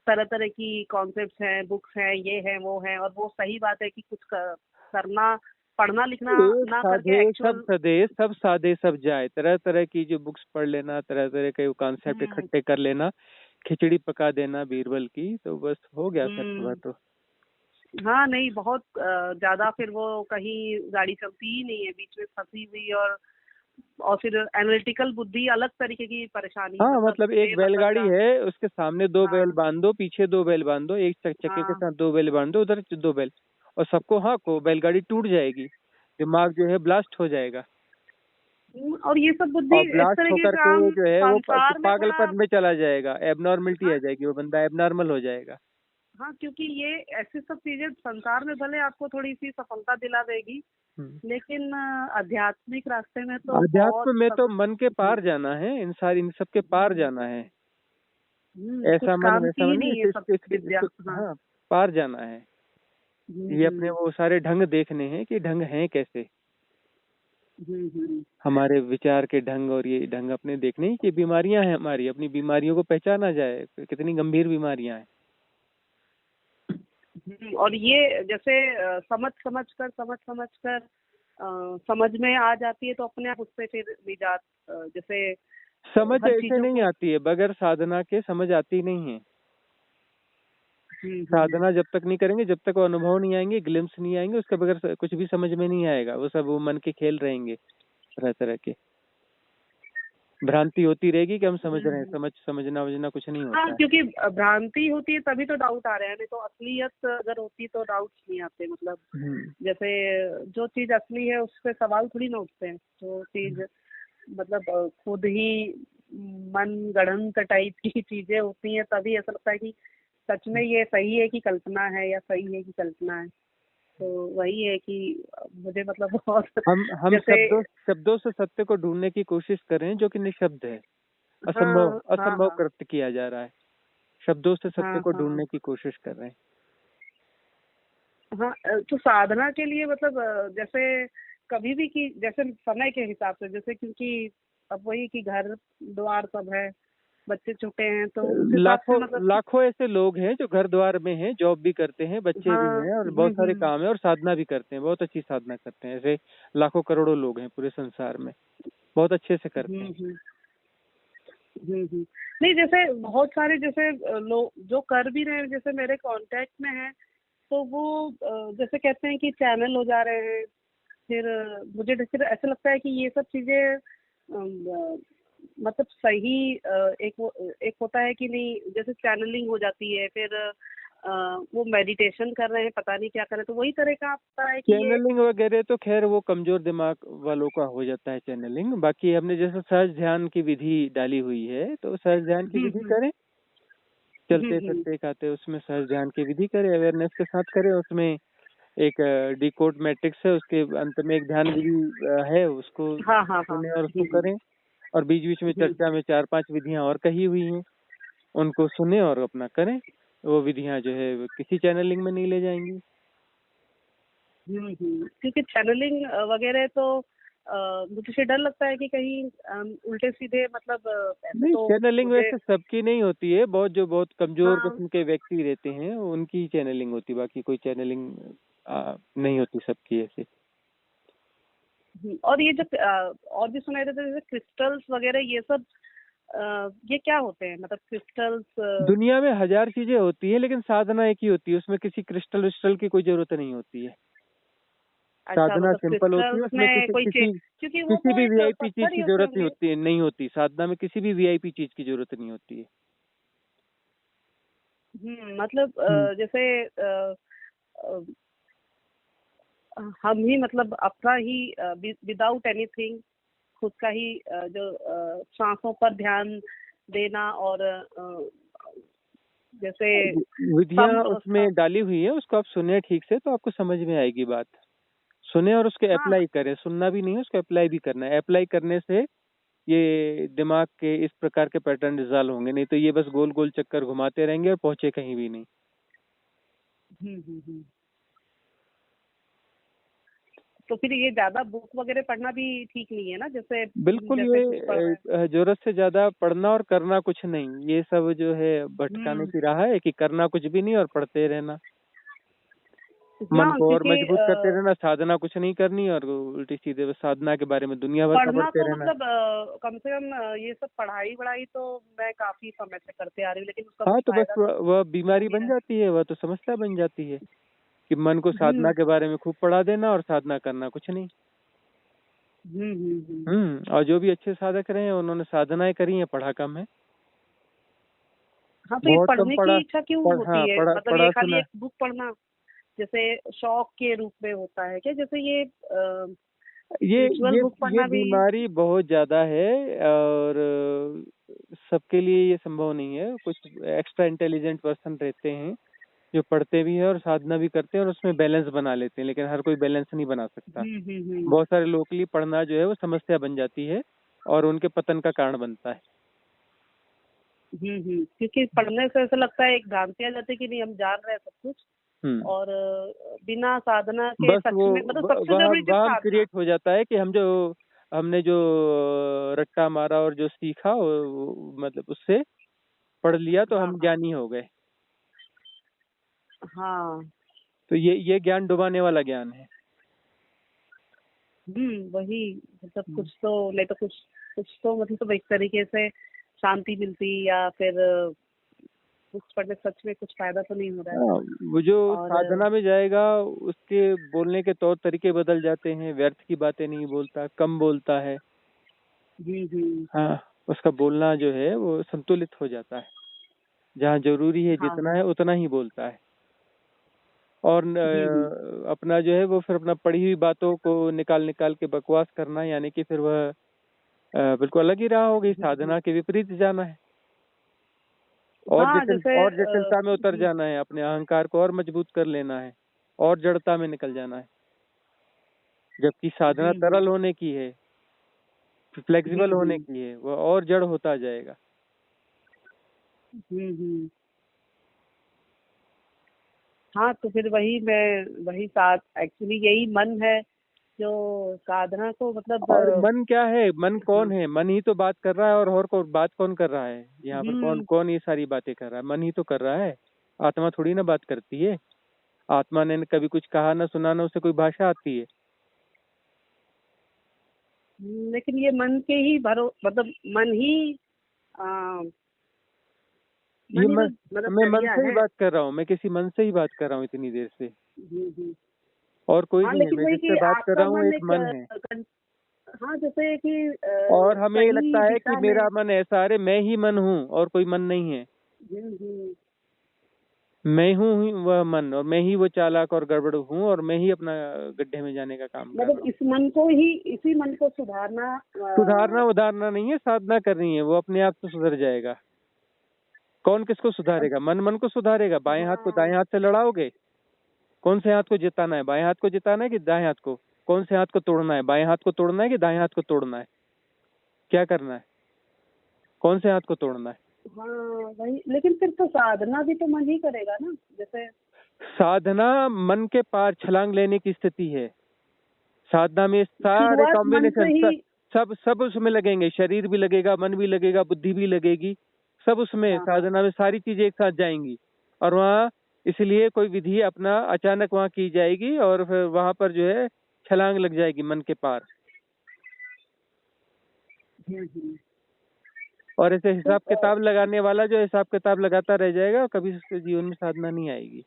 [SPEAKER 1] तरह तरह की कॉन्सेप्ट्स हैं, बुक्स हैं, ये हैं वो हैं। और वो सही बात है कि कुछ करना, पढ़ना लिखना
[SPEAKER 2] एक
[SPEAKER 1] ना करके
[SPEAKER 2] साधे सब
[SPEAKER 1] एक्चुअल।
[SPEAKER 2] सधे, सब साधे सब जाए। तरह तरह की जो बुक्स पढ़ लेना, तरह तरह के कॉन्सेप्ट
[SPEAKER 1] हम्म।
[SPEAKER 2] इकट्ठे कर लेना, खिचड़ी पका देना बीरबल की, तो बस हो गया फिर वह
[SPEAKER 1] हम्म।
[SPEAKER 2] तो।
[SPEAKER 1] हाँ नहीं, बहुत ज्यादा फिर वो कहीं गाड़ी चलती ही नहीं है, बीच में फंसी हुई। और फिर एनालिटिकल बुद्धि अलग तरीके की परेशानी,
[SPEAKER 2] हाँ,
[SPEAKER 1] मतलब
[SPEAKER 2] मतलब एक
[SPEAKER 1] बेमतलब
[SPEAKER 2] बैलगाड़ी
[SPEAKER 1] का।
[SPEAKER 2] है, उसके सामने दो बैल
[SPEAKER 1] हाँ
[SPEAKER 2] बांध दो, पीछे दो बैल बांध दो, एक चक्के के
[SPEAKER 1] हाँ।
[SPEAKER 2] साथ दो बैल बांध दो, उधर दो बैल, और सबको हाँको, बैलगाड़ी टूट जाएगी, दिमाग जो है ब्लास्ट हो जाएगा।
[SPEAKER 1] और ये सब बुद्धि
[SPEAKER 2] और
[SPEAKER 1] इस
[SPEAKER 2] ब्लास्ट
[SPEAKER 1] तरह के
[SPEAKER 2] होकर के
[SPEAKER 1] काम
[SPEAKER 2] जो है वो
[SPEAKER 1] संसार में थोड़ा।
[SPEAKER 2] पागलपन में चला जाएगा, एबनॉर्मलिटी आ
[SPEAKER 1] हाँ
[SPEAKER 2] जाएगी, वो बंदा एबनॉर्मल हो जाएगा।
[SPEAKER 1] हाँ, क्योंकि ये ऐसी सब चीजें संसार में भले आपको थोड़ी सी सफलता दिला देगी,
[SPEAKER 2] हम्म।
[SPEAKER 1] लेकिन आध्यात्मिक रास्ते में तो बहुत
[SPEAKER 2] अध्यात्म में
[SPEAKER 1] सब।
[SPEAKER 2] तो मन के पार जाना है, इन सब के पार जाना है।
[SPEAKER 1] कुछ
[SPEAKER 2] ऐसा मन
[SPEAKER 1] काम
[SPEAKER 2] वैसा
[SPEAKER 1] की ही
[SPEAKER 2] मन नहीं,
[SPEAKER 1] नहीं है सब विद्या। हाँ।
[SPEAKER 2] हाँ, पार जाना है। ये अपने
[SPEAKER 1] हम्म।
[SPEAKER 2] वो सारे ढंग देखने हैं कि ढंग हैं कैसे,
[SPEAKER 1] हम्म।
[SPEAKER 2] हमारे विचार के ढंग, और ये ढंग अपने देखने हैं कि बीमारियां हैं हमारी, अपनी बीमारियों को पहचाना जाए, कितनी गंभीर बीमारियां हैं।
[SPEAKER 1] और ये जैसे समझ कर समझ में आ जाती है, तो अपने आप उससे फिर निजात जैसे
[SPEAKER 2] समझ
[SPEAKER 1] हर
[SPEAKER 2] ऐसे
[SPEAKER 1] चीजों
[SPEAKER 2] नहीं
[SPEAKER 1] को।
[SPEAKER 2] आती है, बगैर साधना के समझ आती नहीं है।
[SPEAKER 1] हम्म।
[SPEAKER 2] साधना जब तक नहीं करेंगे, जब तक वो अनुभव नहीं आएंगे, ग्लिम्स नहीं आएंगे, उसके बगैर कुछ भी समझ में नहीं आएगा। वो सब वो मन के खेल रहेंगे, तरह तरह के भ्रांति होती रहेगी कि हम समझ रहे हैं,
[SPEAKER 1] हम्म।
[SPEAKER 2] समझना वझना कुछ नहीं
[SPEAKER 1] हाँ,
[SPEAKER 2] होता है।
[SPEAKER 1] क्योंकि भ्रांति होती है तभी तो डाउट आ रहे हैं, नहीं तो असलियत अगर होती तो डाउट नहीं आते। मतलब
[SPEAKER 2] हम्म।
[SPEAKER 1] जैसे जो चीज असली है उस पे सवाल थोड़ी ना उठते हैं। जो चीज मतलब खुद ही मन गढ़ंत टाइप की चीजें होती हैं, तभी ऐसा लगता है कि सच में ये सही है कि कल्पना है, या सही है कि कल्पना है। तो वही है कि मुझे मतलब बहुत
[SPEAKER 2] हम
[SPEAKER 1] जैसे।
[SPEAKER 2] शब्दों से सत्य को ढूंढने की कोशिश कर रहे हैं, जो कि निःशब्द है। असंभव
[SPEAKER 1] हाँ हाँ
[SPEAKER 2] असंभव
[SPEAKER 1] हाँ
[SPEAKER 2] कृत्य किया जा रहा है, शब्दों से सत्य
[SPEAKER 1] हाँ
[SPEAKER 2] को
[SPEAKER 1] हाँ
[SPEAKER 2] ढूंढने की कोशिश कर रहे हैं।
[SPEAKER 1] हाँ। तो साधना के लिए मतलब जैसे कभी भी की, जैसे समय के हिसाब से, जैसे क्योंकि अब वही कि घर द्वार सब है, बच्चे छोटे हैं, तो उस हिसाब से
[SPEAKER 2] लाखों
[SPEAKER 1] मतलब कि।
[SPEAKER 2] लाखों ऐसे लोग हैं जो घर द्वार में हैं, जॉब भी करते हैं, बच्चे भी
[SPEAKER 1] हाँ।
[SPEAKER 2] हैं, और बहुत सारे काम है, और साधना भी करते हैं, बहुत अच्छी साधना करते हैं। ऐसे लाखों करोड़ों लोग हैं पूरे संसार में, बहुत अच्छे से करते हैं।
[SPEAKER 1] हम्म। नहीं, जैसे बहुत सारे जैसे लोग जो कर भी रहे हैं, जैसे मेरे कांटेक्ट में है, तो वो जैसे कहते हैं कि चैनल हो जा रहे हैं। फिर मुझे फिर ऐसा लगता है कि ये सब चीजें मतलब सही एक होता है कि नहीं, जैसे चैनलिंग हो जाती है, फिर वो मेडिटेशन कर रहे हैं, पता नहीं क्या कर रहे हैं, तो वही तरह का आपका है कि ये।
[SPEAKER 2] चैनलिंग वगैरह तो खैर वो कमजोर दिमाग वालों का हो जाता है चैनलिंग। बाकी हमने जैसे सहज ध्यान की विधि डाली हुई है, तो सहज ध्यान की विधि
[SPEAKER 1] हम्म।
[SPEAKER 2] करें, चलते
[SPEAKER 1] हम्म।
[SPEAKER 2] फिरते खाते उसमें सहज ध्यान की विधि करें, अवेयरनेस के साथ करें। उसमें एक डिकोड मैट्रिक्स है, उसके अंत में एक ध्यान विधि है, उसको
[SPEAKER 1] हाँ हाँ हाँ।
[SPEAKER 2] सुने और उसको करें। और बीच बीच में
[SPEAKER 1] हम्म।
[SPEAKER 2] चर्चा में 4-5 विधियां और कही हुई हैं, उनको सुने और अपना करें। वो विधियां जो है वो किसी चैनलिंग में नहीं ले जाएंगी।
[SPEAKER 1] क्योंकि चैनलिंग वगैरह तो मुझे डर लगता है कि कहीं उल्टे सीधे मतलब ऐसे
[SPEAKER 2] नहीं,
[SPEAKER 1] तो
[SPEAKER 2] चैनलिंग
[SPEAKER 1] मुझे।
[SPEAKER 2] वैसे सबकी नहीं होती है, बहुत कमजोर
[SPEAKER 1] हाँ।
[SPEAKER 2] किस्म के व्यक्ति रहते हैं उनकी चैनलिंग होती है, बाकी कोई चैनलिंग नहीं होती सबकी ऐसे।
[SPEAKER 1] और ये जो और भी सुनाई देते हैं जैसे क्रिस्टल्स वगैरह, ये सब ये क्या होते हैं, मतलब क्रिस्टल्स?
[SPEAKER 2] दुनिया में हजार चीजें होती है लेकिन साधना एक ही होती है, उसमें किसी क्रिस्टल विस्टल की कोई जरूरत नहीं होती है।
[SPEAKER 1] अच्छा,
[SPEAKER 2] साधना
[SPEAKER 1] मतलब
[SPEAKER 2] सिंपल होती है,
[SPEAKER 1] क्रिस्टल्स
[SPEAKER 2] उसमें
[SPEAKER 1] में
[SPEAKER 2] किसी
[SPEAKER 1] कोई
[SPEAKER 2] किसी
[SPEAKER 1] क्योंकि वो
[SPEAKER 2] किसी
[SPEAKER 1] तो
[SPEAKER 2] भी
[SPEAKER 1] एक
[SPEAKER 2] वीआईपी चीज
[SPEAKER 1] पत्थर ही
[SPEAKER 2] की
[SPEAKER 1] होते
[SPEAKER 2] जरूरत नहीं
[SPEAKER 1] होंगे।
[SPEAKER 2] होती है, नहीं होती साधना में, किसी भी वीआईपी चीज की जरूरत नहीं होती है।
[SPEAKER 1] मतलब
[SPEAKER 2] हम्म।
[SPEAKER 1] जैसे अ, हम ही मतलब अपना ही विदाउट एनीथिंग खुद का ही जो सांसों पर ध्यान देना, और जैसे
[SPEAKER 2] विधियां
[SPEAKER 1] सम
[SPEAKER 2] उसमें डाली हुई है, उसको आप सुने ठीक से तो आपको समझ में आएगी बात। सुने और उसके
[SPEAKER 1] हाँ।
[SPEAKER 2] अप्लाई करें, सुनना भी नहीं है, उसको अप्लाई भी करना है। अप्लाई करने से ये दिमाग के इस प्रकार के पैटर्न रिजॉल्व होंगे, नहीं तो ये बस गोल गोल चक्कर घुमाते रहेंगे और पहुंचे कहीं भी नहीं।
[SPEAKER 1] हम्म। तो फिर ये ज्यादा बुक वगैरह पढ़ना भी ठीक नहीं है ना, जैसे
[SPEAKER 2] बिल्कुल,
[SPEAKER 1] जैसे कुछ पढ़ रहे हैं।
[SPEAKER 2] ये जरूरत से ज्यादा पढ़ना और करना कुछ नहीं, ये सब जो है भटकाने
[SPEAKER 1] हम्म।
[SPEAKER 2] की राह है कि करना कुछ भी नहीं और पढ़ते रहना, मन
[SPEAKER 1] हाँ,
[SPEAKER 2] को और
[SPEAKER 1] क्योंकि
[SPEAKER 2] मजबूत करते रहना, साधना कुछ नहीं करनी और उल्टी सीधे बस साधना के बारे में दुनिया भर का
[SPEAKER 1] पढ़ना
[SPEAKER 2] पढ़ते
[SPEAKER 1] तो
[SPEAKER 2] रहना।
[SPEAKER 1] मतलब कम से कम ये सब पढ़ाई वढ़ाई तो मैं काफी समय से करते आ रही हूँ, लेकिन उसका
[SPEAKER 2] हाँ
[SPEAKER 1] कुछ
[SPEAKER 2] तो बस
[SPEAKER 1] फायदा तो
[SPEAKER 2] वह
[SPEAKER 1] हो
[SPEAKER 2] बीमारी
[SPEAKER 1] नहीं
[SPEAKER 2] बन
[SPEAKER 1] रहा
[SPEAKER 2] जाती है, वह तो समस्या बन जाती है कि मन को
[SPEAKER 1] है।
[SPEAKER 2] साधना के बारे में खूब पढ़ा देना और साधना करना कुछ नहीं।
[SPEAKER 1] हम्म।
[SPEAKER 2] और जो भी अच्छे साधक रहे हैं उन्होंने साधनाएं करी हैं, पढ़ा कम है,
[SPEAKER 1] हाँ, तो ये
[SPEAKER 2] बहुत कम
[SPEAKER 1] पढ़ने की
[SPEAKER 2] पढ़ा।
[SPEAKER 1] इच्छा क्यों होती
[SPEAKER 2] हाँ,
[SPEAKER 1] है, मतलब ये
[SPEAKER 2] पढ़ा
[SPEAKER 1] खाली
[SPEAKER 2] सुना।
[SPEAKER 1] एक बुक पढ़ना जैसे शौक के रूप में होता है क्या, जैसे ये
[SPEAKER 2] ये
[SPEAKER 1] स्पिरिचुअल
[SPEAKER 2] ये
[SPEAKER 1] बुक
[SPEAKER 2] ये
[SPEAKER 1] पढ़ना भी?
[SPEAKER 2] बीमारी बहुत ज्यादा है और सबके लिए ये संभव नहीं है। कुछ एक्स्ट्रा इंटेलिजेंट पर्सन रहते हैं जो पढ़ते भी हैं और साधना भी करते हैं और उसमें बैलेंस बना लेते हैं, लेकिन हर कोई बैलेंस नहीं बना सकता।
[SPEAKER 1] हम्म।
[SPEAKER 2] बहुत सारे लोगों के लिए पढ़ना जो है वो समस्या बन जाती है और उनके पतन का कारण बनता है।
[SPEAKER 1] क्योंकि पढ़ने से ऐसा लगता है, एक भ्रांति आ जाती है कि नहीं हम जान रहे हैं सब कुछ,
[SPEAKER 2] हम्म।
[SPEAKER 1] और बिना साधना के
[SPEAKER 2] बस
[SPEAKER 1] सच
[SPEAKER 2] वो
[SPEAKER 1] में मतलब सबसे
[SPEAKER 2] वह
[SPEAKER 1] जरूरी चीज
[SPEAKER 2] वह
[SPEAKER 1] साधना।
[SPEAKER 2] क्रिएट हो जाता है कि हमने जो रट्टा मारा और जो सीखा मतलब उससे पढ़ लिया तो
[SPEAKER 1] हाँ
[SPEAKER 2] हम
[SPEAKER 1] हाँ
[SPEAKER 2] ज्ञानी हो गए।
[SPEAKER 1] हाँ।
[SPEAKER 2] तो ये ज्ञान डुबाने वाला ज्ञान है।
[SPEAKER 1] वही, मतलब कुछ तो नहीं तो कुछ तो मतलब एक तरीके से शांति मिलती, या फिर बुक्स पढ़ने से सच में कुछ फायदा तो नहीं हो रहा है।
[SPEAKER 2] हाँ, वो जो
[SPEAKER 1] और
[SPEAKER 2] साधना में जाएगा उसके बोलने के तौर तरीके बदल जाते हैं, व्यर्थ की बातें नहीं बोलता, कम बोलता है।
[SPEAKER 1] हम्म।
[SPEAKER 2] हाँ, उसका बोलना जो है वो संतुलित हो जाता है, जहाँ जरूरी है
[SPEAKER 1] हाँ
[SPEAKER 2] जितना
[SPEAKER 1] हाँ।
[SPEAKER 2] है उतना ही बोलता है। और
[SPEAKER 1] हम्म।
[SPEAKER 2] अपना जो है वो फिर अपना पढ़ी हुई बातों को निकाल निकाल के बकवास करना, यानी कि फिर वह बिल्कुल अलग ही राह हो गई,
[SPEAKER 1] हम्म।
[SPEAKER 2] साधना के विपरीत जाना है
[SPEAKER 1] हाँ, जैसे
[SPEAKER 2] और जटिलता में उतर जाना है, अपने अहंकार को और मजबूत कर लेना है और जड़ता में निकल जाना है। जबकि साधना
[SPEAKER 1] हम्म।
[SPEAKER 2] तरल होने की है, फ्लेक्सिबल होने
[SPEAKER 1] हम्म।
[SPEAKER 2] की है, वह और जड़ होता जाएगा।
[SPEAKER 1] हम्म। हाँ, तो फिर वही साथ एक्चुअली यही मन है जो साधना को मतलब
[SPEAKER 2] और मन क्या है, मन
[SPEAKER 1] हाँ।
[SPEAKER 2] कौन है? मन ही तो बात कर रहा है, और कौन बात कौन कर रहा है यहाँ पर? कौन
[SPEAKER 1] हम्म।
[SPEAKER 2] कौन ये सारी बातें कर रहा है? मन ही तो कर रहा है। आत्मा थोड़ी ना बात करती है। आत्मा ने कभी कुछ कहा ना सुना, ना उसे कोई भाषा आती है।
[SPEAKER 1] लेकिन ये मन के ही भरो मतलब मन ही आ,
[SPEAKER 2] ये
[SPEAKER 1] मन ही तो
[SPEAKER 2] मन,
[SPEAKER 1] मतलब
[SPEAKER 2] मैं मन
[SPEAKER 1] जरिया
[SPEAKER 2] से ही
[SPEAKER 1] है।
[SPEAKER 2] बात कर रहा हूँ, मैं किसी मन से ही बात कर रहा हूँ इतनी देर से,
[SPEAKER 1] हम्म।
[SPEAKER 2] और कोई
[SPEAKER 1] हाँ,
[SPEAKER 2] नहीं है।
[SPEAKER 1] लेकिन
[SPEAKER 2] मैं
[SPEAKER 1] वही
[SPEAKER 2] जिससे
[SPEAKER 1] कि
[SPEAKER 2] बात कर
[SPEAKER 1] आपका
[SPEAKER 2] रहा हूँ
[SPEAKER 1] मन
[SPEAKER 2] एक
[SPEAKER 1] एक
[SPEAKER 2] मन है।
[SPEAKER 1] हाँ, जैसे कि
[SPEAKER 2] और हमें ये लगता
[SPEAKER 1] सही
[SPEAKER 2] है कि
[SPEAKER 1] दिशा में।
[SPEAKER 2] मेरा मन ऐसा, अरे मैं ही मन हूँ और कोई मन नहीं है।
[SPEAKER 1] हम्म।
[SPEAKER 2] मैं हूँ ही वह मन, और मैं ही वो चालाक और गड़बड़ हूँ, और मैं ही अपना गड्ढे में जाने का काम कर
[SPEAKER 1] मतलब
[SPEAKER 2] रहा हूँ।
[SPEAKER 1] इस मन को ही, इसी मन को सुधारना
[SPEAKER 2] सुधारना उधारना नहीं है, साधना करनी है, वो अपने आप से सुधर जाएगा। कौन किसको सुधारेगा? मन मन को सुधारेगा। बाएं हाथ को
[SPEAKER 1] हाँ।
[SPEAKER 2] दाएं हाथ से लड़ाओगे? कौन से हाथ को जिताना है? बाएं हाथ को जिताना है कि दाएं हाथ को? कौन से हाथ को तोड़ना है? बाएं हाथ को तोड़ना है कि दाएं हाथ को तोड़ना है? क्या करना है? कौन से हाथ को तोड़ना है?
[SPEAKER 1] हाँ, वही, लेकिन फिर तो साधना भी तो मन ही करेगा ना, जैसे
[SPEAKER 2] साधना मन के पार छलांग लेने की स्थिति है। साधना में सारे
[SPEAKER 1] शुरुआत मन से
[SPEAKER 2] कॉम्बिनेशन
[SPEAKER 1] ही।
[SPEAKER 2] सब सब उसमें लगेंगे, शरीर भी लगेगा, मन भी लगेगा, बुद्धि भी लगेगी, सब उसमें
[SPEAKER 1] हाँ,
[SPEAKER 2] साधना में सारी चीजें एक साथ जाएंगी। और वहाँ इसलिए कोई विधि अपना अचानक वहाँ की जाएगी और फिर वहाँ पर जो है छलांग लग जाएगी मन के पार।
[SPEAKER 1] हम्म।
[SPEAKER 2] और ऐसे हिसाब
[SPEAKER 1] तो
[SPEAKER 2] किताब लगाने वाला जो हिसाब किताब लगाता रह जाएगा, कभी उसके जीवन में साधना नहीं आएगी।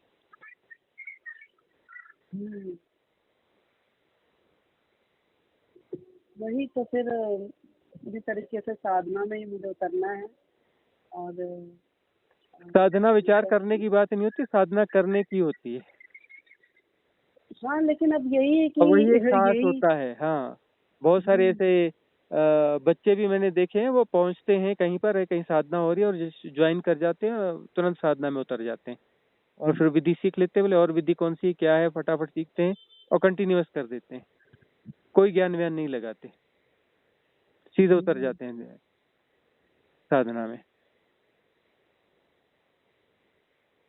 [SPEAKER 1] वही तो फिर इसी तरीके से साधना में ही मुझे उतरना है। और
[SPEAKER 2] साधना विचार करने की बात नहीं होती, साधना करने की होती है।
[SPEAKER 1] हाँ, लेकिन अब यही है
[SPEAKER 2] और वही
[SPEAKER 1] कि
[SPEAKER 2] एक साहस
[SPEAKER 1] यही।
[SPEAKER 2] होता है। हाँ, बहुत सारे ऐसे बच्चे भी मैंने देखे हैं, वो पहुंचते हैं कहीं पर, कहीं साधना हो रही है और ज्वाइन कर जाते हैं, तुरंत साधना में उतर जाते हैं और फिर विधि सीख लेते हैं। बोले और विधि कौन सी क्या है, फटाफट सीखते हैं और कंटिन्यूअस कर देते हैं, कोई ज्ञान व्यान नहीं लगाते, सीधे उतर जाते हैं साधना में।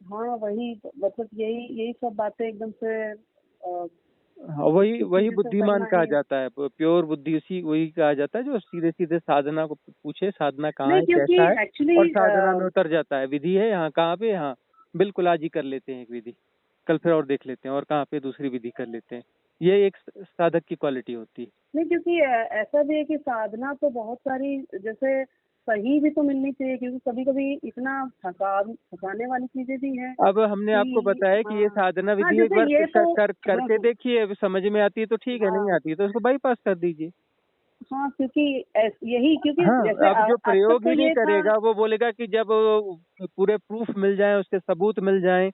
[SPEAKER 1] हाँ, वही मतलब यही सब बातें एकदम से
[SPEAKER 2] हाँ, वही वही
[SPEAKER 1] सीधे से
[SPEAKER 2] बुद्धिमान
[SPEAKER 1] करना
[SPEAKER 2] कहा
[SPEAKER 1] ही।
[SPEAKER 2] जाता है, प्योर बुद्धि उसी वही कहा जाता है जो सीधे सीधे साधना को पूछे साधना कहाँ
[SPEAKER 1] नहीं,
[SPEAKER 2] है,
[SPEAKER 1] क्योंकि
[SPEAKER 2] कैसा है,
[SPEAKER 1] एक्चुअली
[SPEAKER 2] और साधना में उतर जाता है। विधि है यहाँ कहाँ पे, हाँ बिल्कुल आज ही कर लेते हैं एक विधि, कल फिर और देख लेते हैं, और कहाँ पे दूसरी विधि कर लेते हैं। ये एक साधक की क्वालिटी होती है।
[SPEAKER 1] नहीं, क्योंकि ऐसा भी है कि साधना तो बहुत सारी जैसे सही भी तो मिलनी चाहिए, क्योंकि कभी कभी इतना थकाने वाली चीजें भी हैं
[SPEAKER 2] अब हमने आपको
[SPEAKER 1] कि।
[SPEAKER 2] बताया कि ये
[SPEAKER 1] हाँ,
[SPEAKER 2] साधना
[SPEAKER 1] हाँ,
[SPEAKER 2] विधि एक
[SPEAKER 1] जैसे
[SPEAKER 2] बार
[SPEAKER 1] ये तो। हाँ,
[SPEAKER 2] करके देखिए, अब समझ में आती है तो ठीक है, नहीं
[SPEAKER 1] हाँ,
[SPEAKER 2] आती है तो उसको बाईपास कर दीजिए।
[SPEAKER 1] हाँ, क्योंकि यही क्योंकि
[SPEAKER 2] हाँ,
[SPEAKER 1] जैसे
[SPEAKER 2] अब जो
[SPEAKER 1] आज तक
[SPEAKER 2] प्रयोग
[SPEAKER 1] तो
[SPEAKER 2] ही नहीं
[SPEAKER 1] ये था।
[SPEAKER 2] करेगा वो बोलेगा कि जब पूरे प्रूफ मिल जाए, उसके सबूत मिल जाए,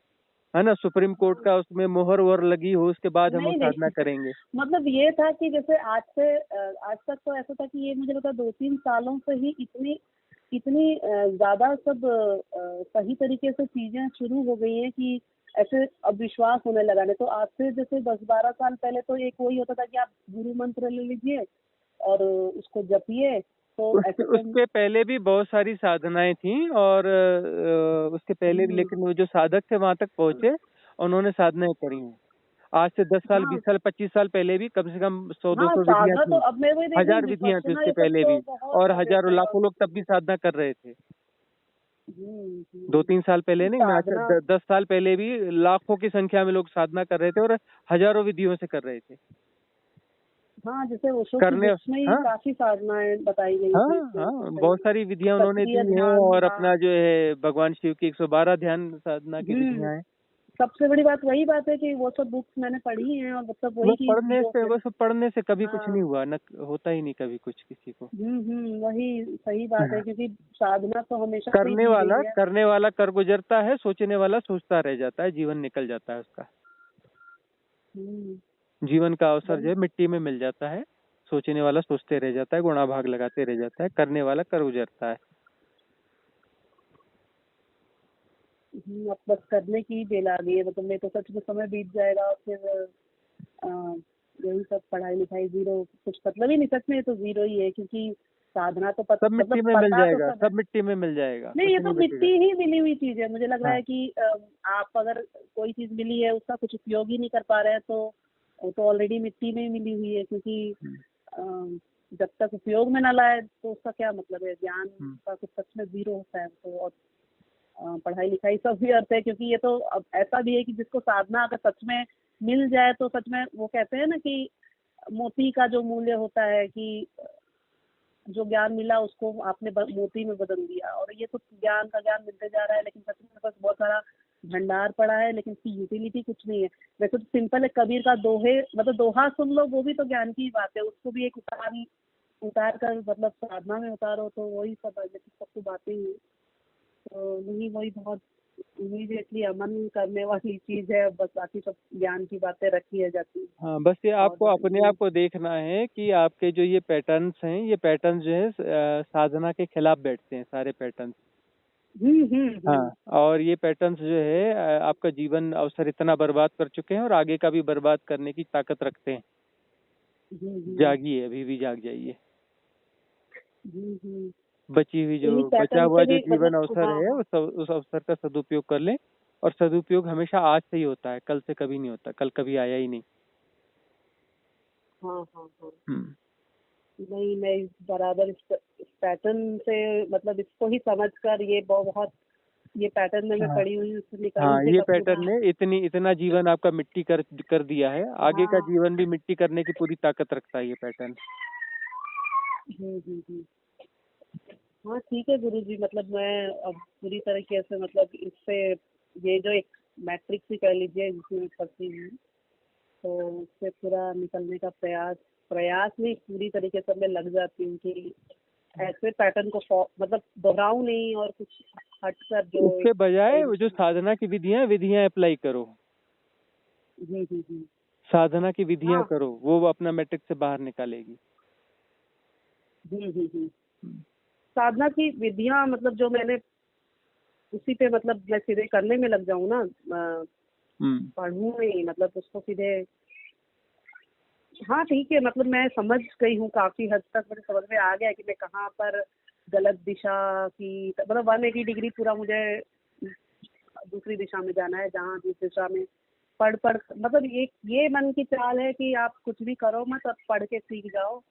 [SPEAKER 2] है ना, सुप्रीम कोर्ट का उसमें मोहर वोहर लगी हो, उसके बाद हम वो
[SPEAKER 1] नहीं,
[SPEAKER 2] साधना
[SPEAKER 1] नहीं।
[SPEAKER 2] करेंगे।
[SPEAKER 1] मतलब ये था कि जैसे आज तक तो ऐसा था कि ये मुझे लगा 2-3 सालों से ही इतनी इतनी ज्यादा सब सही तरीके से चीजें शुरू हो गई हैं कि ऐसे अब विश्वास होने लगा। नहीं तो आज से जैसे 10-12 साल पहले तो एक वही होता था कि आप गुरु मंत्र ले लीजिए और उसको जपिए, तो ऐसे तो।
[SPEAKER 2] उसके पहले भी बहुत सारी साधनाएं थी, और उसके पहले भी, लेकिन वो जो साधक थे वहां तक पहुंचे, उन्होंने साधनाएं करी हैं। आज से 10 साल, 20
[SPEAKER 1] हाँ,
[SPEAKER 2] साल, 25 साल पहले भी कम से कम 100
[SPEAKER 1] हाँ,
[SPEAKER 2] 200 विधियां
[SPEAKER 1] साधना तो
[SPEAKER 2] थी,
[SPEAKER 1] अब मैं वही देख रही हूँ,
[SPEAKER 2] 1000 विधियां थी
[SPEAKER 1] विपश्यना
[SPEAKER 2] उसके
[SPEAKER 1] ये सब
[SPEAKER 2] पहले
[SPEAKER 1] तो
[SPEAKER 2] भी,
[SPEAKER 1] बहुत
[SPEAKER 2] और हजारों
[SPEAKER 1] जैसे
[SPEAKER 2] लाखों लोग तब भी साधना कर रहे थे।
[SPEAKER 1] हम्म।
[SPEAKER 2] 2-3 साल पहले नहीं, मैं
[SPEAKER 1] साधना।
[SPEAKER 2] 10 साल पहले भी लाखों की संख्या में लोग साधना कर रहे थे और हजारों विधियों से कर रहे थे
[SPEAKER 1] हाँ, जैसे ओशो की
[SPEAKER 2] करने।
[SPEAKER 1] बुक्स में ही
[SPEAKER 2] हाँ,
[SPEAKER 1] काफी साधनाएं बताई गई
[SPEAKER 2] हाँ,
[SPEAKER 1] थी,
[SPEAKER 2] हाँ, बहुत सारी विधियां उन्होंने दी
[SPEAKER 1] सक्रिय
[SPEAKER 2] हैं,
[SPEAKER 1] ध्यान
[SPEAKER 2] और
[SPEAKER 1] था।
[SPEAKER 2] अपना जो है भगवान शिव की 112 ध्यान साधना की
[SPEAKER 1] हम्म।
[SPEAKER 2] विधियां हैं।
[SPEAKER 1] सबसे बड़ी बात वही बात है कि वो सब बुक्स मैंने पढ़ी हैं और मतलब वही चीज जीरो पे।
[SPEAKER 2] बस पढ़ने से कभी कुछ नहीं
[SPEAKER 1] हाँ।
[SPEAKER 2] हुआ, न होता ही नहीं कभी कुछ किसी को।
[SPEAKER 1] वही सही बात है,
[SPEAKER 2] हाँ।
[SPEAKER 1] क्योंकि साधना तो हमेशा से ही दी गई है।
[SPEAKER 2] करने वाला कर गुजरता है, सोचने वाला सोचता रह जाता है, जीवन निकल जाता है उसका।
[SPEAKER 1] हम्म।
[SPEAKER 2] जीवन का अवसर जो
[SPEAKER 1] वही।
[SPEAKER 2] है मिट्टी में मिल जाता है, सोचने वाला सोचते रह जाता है, गुणा भाग लगाते रह जाता है, करने वाला कर गुजरता है।
[SPEAKER 1] अब बस करने की ही बेल आ गई है, मतलब मैं तो सच में समय बीत जाएगा और फिर अ, यही सब पढ़ाई लिखाई जीरो, कुछ मतलब ही नहीं, सच में ये तो जीरो ही है, क्योंकि साधना तो
[SPEAKER 2] सब
[SPEAKER 1] मतलब
[SPEAKER 2] मिट्टी में मिल
[SPEAKER 1] पता तो
[SPEAKER 2] जाएगा,
[SPEAKER 1] सब है।
[SPEAKER 2] सब मिट्टी में मिल जाएगा,
[SPEAKER 1] नहीं,
[SPEAKER 2] कुछ
[SPEAKER 1] ये तो
[SPEAKER 2] नहीं
[SPEAKER 1] मिट्टी
[SPEAKER 2] बचेगा।
[SPEAKER 1] ही मिली हुई चीज है, मुझे लग रहा
[SPEAKER 2] हाँ,
[SPEAKER 1] है कि आप अगर कोई चीज मिली है उसका कुछ उपयोग ही नहीं कर पा रहे हैं, तो वो तो ऑलरेडी मिट्टी में ही मिली हुई है, क्योंकि अ, जब तक उपयोग में ना लाए तो उसका क्या मतलब है। ज्ञान का कुछ सच में जीरो होता है तो। और पढ़ाई लिखाई सब भी अर्थ है, क्योंकि ये तो अब ऐसा भी है कि जिसको साधना अगर सच में मिल जाए तो सच में वो कहते हैं ना कि मोती का जो मूल्य होता है कि जो ज्ञान मिला उसको आपने मोती में बदल दिया। और ये तो ज्ञान का ज्ञान मिलते जा रहा है, लेकिन सच में बस बहुत सारा भंडार पड़ा है, लेकिन उसकी यूटिलिटी कुछ नहीं है। वैसे तो सिंपल है, कबीर का दोहे मतलब दोहा सुन लो, वो भी तो ज्ञान की बात है, उसको भी एक उतार कर मतलब साधना में उतारो तो वही सब है, लेकिन सब तो बातें ही हैं। तो नहीं, वही बहुत इमीडिएटली अमन करने वाली चीज है, बस बाकी सब ज्ञान की बातें रखी है जाती है।
[SPEAKER 2] हाँ, बस ये आपको
[SPEAKER 1] और
[SPEAKER 2] अपने आप को देखना है कि आपके जो ये पैटर्न्स हैं, ये पैटर्न्स जो है साधना के खिलाफ बैठते हैं सारे पैटर्न्स। हाँ, और ये पैटर्न्स जो है आपका जीवन अवसर इतना बर्बाद कर चुके हैं और आगे का भी बर्बाद करने की ताकत रखते हैं। जागिए, अभी भी जाग जाइए। बची हुई जो
[SPEAKER 1] इन्हीं
[SPEAKER 2] बचा
[SPEAKER 1] पैटर्न
[SPEAKER 2] हुआ
[SPEAKER 1] से
[SPEAKER 2] जो
[SPEAKER 1] भी
[SPEAKER 2] जीवन
[SPEAKER 1] मतलब।
[SPEAKER 2] अवसर
[SPEAKER 1] हाँ,
[SPEAKER 2] है
[SPEAKER 1] हाँ।
[SPEAKER 2] उस अवसर का सदुपयोग कर लें और सदुपयोग हमेशा आज से ही होता है, कल से कभी नहीं होता, कल कभी आया ही नहीं।
[SPEAKER 1] हाँ हाँ हाँ।
[SPEAKER 2] हम्म।
[SPEAKER 1] नहीं, मैं बराबर इस पैटर्न से मतलब इसको ही समझकर ये बहुत ये पैटर्न में मैं
[SPEAKER 2] हाँ
[SPEAKER 1] पड़ी हुई उससे
[SPEAKER 2] हाँ,
[SPEAKER 1] निकलने
[SPEAKER 2] ये
[SPEAKER 1] का पूरा।
[SPEAKER 2] पैटर्न ने इतना जीवन आपका मिट्टी कर दिया है, आगे का
[SPEAKER 1] हाँ।
[SPEAKER 2] जीवन भी मिट्टी करने की पूरी ताकत रखता है ये पैटर्न।
[SPEAKER 1] हम्म। हाँ ठीक है गुरुजी, मतलब मैं अब पूरी तरीके से मतलब इससे ये जो एक मैट्रिक्स ही कह लीजिए जिसमें मैं फंसी हूँ, तो उससे पूरा निकलने का प्रयास में पूरी तरीके से मैं लग जाती हूँ कि ऐसे पैटर्न को मतलब दोहराऊं नहीं और कुछ हटकर जो
[SPEAKER 2] उसके
[SPEAKER 1] एक
[SPEAKER 2] बजाय वो जो
[SPEAKER 1] डायरेक्शन।
[SPEAKER 2] साधना की विधियां अप्लाई करो,
[SPEAKER 1] हम्म।
[SPEAKER 2] साधना की विधियां
[SPEAKER 1] हाँ।
[SPEAKER 2] करो, वो अपना मैट्रिक्स से बाहर निकालेगी।
[SPEAKER 1] हम्म। साधना की विधियां मतलब जो मैंने उसी पे मतलब मैं सीधे करने में लग जाऊं ना,
[SPEAKER 2] हम्म।
[SPEAKER 1] पढ़ूं नहीं, मतलब उसको सीधे। हाँ ठीक है, मतलब मैं समझ गई हूँ काफी हद तक, मुझे समझ में आ गया कि मैं कहाँ पर गलत दिशा की, मतलब 180 डिग्री पूरा मुझे दूसरी दिशा में जाना है, जहाँ जिस दिशा में पढ़ मतलब ये मन की चाल है कि आप कुछ भी करो मत, अब पढ़ के सीख जाओ,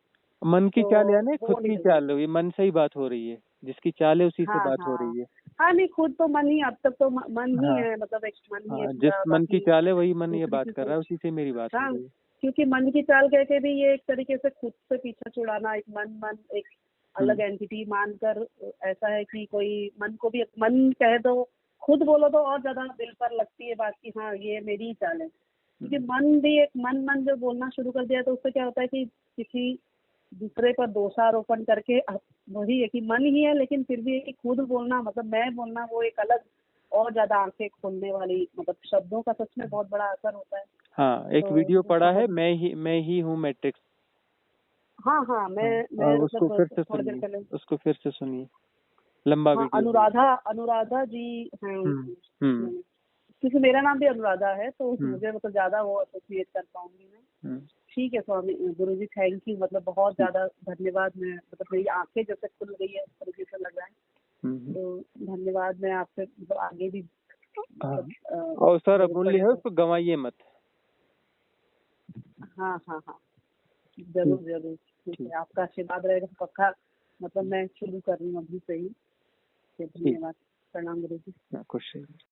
[SPEAKER 2] मन की
[SPEAKER 1] तो
[SPEAKER 2] चाल यानी खुद
[SPEAKER 1] वो
[SPEAKER 2] की
[SPEAKER 1] नहीं होगी।
[SPEAKER 2] चाल हुई, मन से ही बात हो रही है, जिसकी चाल है उसी से
[SPEAKER 1] हाँ
[SPEAKER 2] बात हो
[SPEAKER 1] हाँ
[SPEAKER 2] रही है।
[SPEAKER 1] हाँ। नहीं, खुद तो मन ही, अब तक तो मन ही
[SPEAKER 2] हाँ
[SPEAKER 1] है, मतलब एक मन ही है
[SPEAKER 2] हाँ, जिस
[SPEAKER 1] पूरा,
[SPEAKER 2] मन की
[SPEAKER 1] बाकी
[SPEAKER 2] चाल है वही मन ये
[SPEAKER 1] दूसरी
[SPEAKER 2] बात
[SPEAKER 1] की
[SPEAKER 2] कर रहा है,
[SPEAKER 1] सोच।
[SPEAKER 2] उसी से मेरी बात हो
[SPEAKER 1] हाँ,
[SPEAKER 2] रही है।
[SPEAKER 1] क्योंकि मन की चाल कह के भी ये एक तरीके से खुद से पीछा छुड़ाना, एक मन मन एक अलग
[SPEAKER 2] हम्म।
[SPEAKER 1] एंटिटी मानकर, ऐसा है कि कोई मन को भी मन कह दो, खुद बोलो तो और ज्यादा दिल पर लगती है बात की हाँ ये मेरी ही चाल है, क्योंकि
[SPEAKER 2] हम्म।
[SPEAKER 1] मन भी एक मन मन जब बोलना शुरू कर दिया तो उससे क्या होता है कि किसी दूसरे पर दोषारोपण करके वही है कि मन ही है, लेकिन फिर भी है कि खुद बोलना मतलब मैं बोलना, वो एक अलग और ज्यादा आंखें खोलने वाली, मतलब शब्दों का सच में बहुत बड़ा असर होता है।
[SPEAKER 2] हाँ, एक
[SPEAKER 1] तो
[SPEAKER 2] वीडियो
[SPEAKER 1] वो
[SPEAKER 2] पड़ा है,
[SPEAKER 1] बहुत।
[SPEAKER 2] मैं ही हूँ मैट्रिक्स।
[SPEAKER 1] हाँ हाँ,
[SPEAKER 2] हाँ,
[SPEAKER 1] मैं
[SPEAKER 2] उसको
[SPEAKER 1] मतलब
[SPEAKER 2] फिर से
[SPEAKER 1] थोड़ी देर
[SPEAKER 2] सुनिए,
[SPEAKER 1] पहले।
[SPEAKER 2] उसको फिर से सुनिए, लंबा
[SPEAKER 1] हाँ,
[SPEAKER 2] वीडियो है।
[SPEAKER 1] अनुराधा अनुराधा जी हैं
[SPEAKER 2] हम्म।
[SPEAKER 1] उसमें,
[SPEAKER 2] हम्म।
[SPEAKER 1] क्योंकि मेरा नाम भी अनुराधा है तो
[SPEAKER 2] हम्म।
[SPEAKER 1] मुझे मतलब ज्यादा वो एसोसिएट कर पाऊंगी मैं।
[SPEAKER 2] हम्म।
[SPEAKER 1] ठीक है स्वामी गुरु जी, थैंक यू, मतलब बहुत
[SPEAKER 2] ठीक।
[SPEAKER 1] ज्यादा धन्यवाद। मैं मतलब मेरी आंखें जैसे खुल गई है इस तरीके से लग रहा है,
[SPEAKER 2] हम्म।
[SPEAKER 1] तो धन्यवाद। मैं आपसे मतलब आगे भी
[SPEAKER 2] हाँ,
[SPEAKER 1] मतलब
[SPEAKER 2] अवसर
[SPEAKER 1] जरूरत
[SPEAKER 2] अमूल्य
[SPEAKER 1] पड़े
[SPEAKER 2] है,
[SPEAKER 1] तो।
[SPEAKER 2] उसको गंवाइए मत।
[SPEAKER 1] हाँ हाँ हाँ,
[SPEAKER 2] ठीक।
[SPEAKER 1] जरूर जरूर, ठीक
[SPEAKER 2] ठीक।
[SPEAKER 1] है, आपका आशीर्वाद रहेगा तो पक्का, मतलब मैं शुरू कर रही हूँ अभी से ही।
[SPEAKER 2] ठीक।
[SPEAKER 1] धन्यवाद, प्रणाम गुरु जी।
[SPEAKER 2] हाँ, खुश रहिए।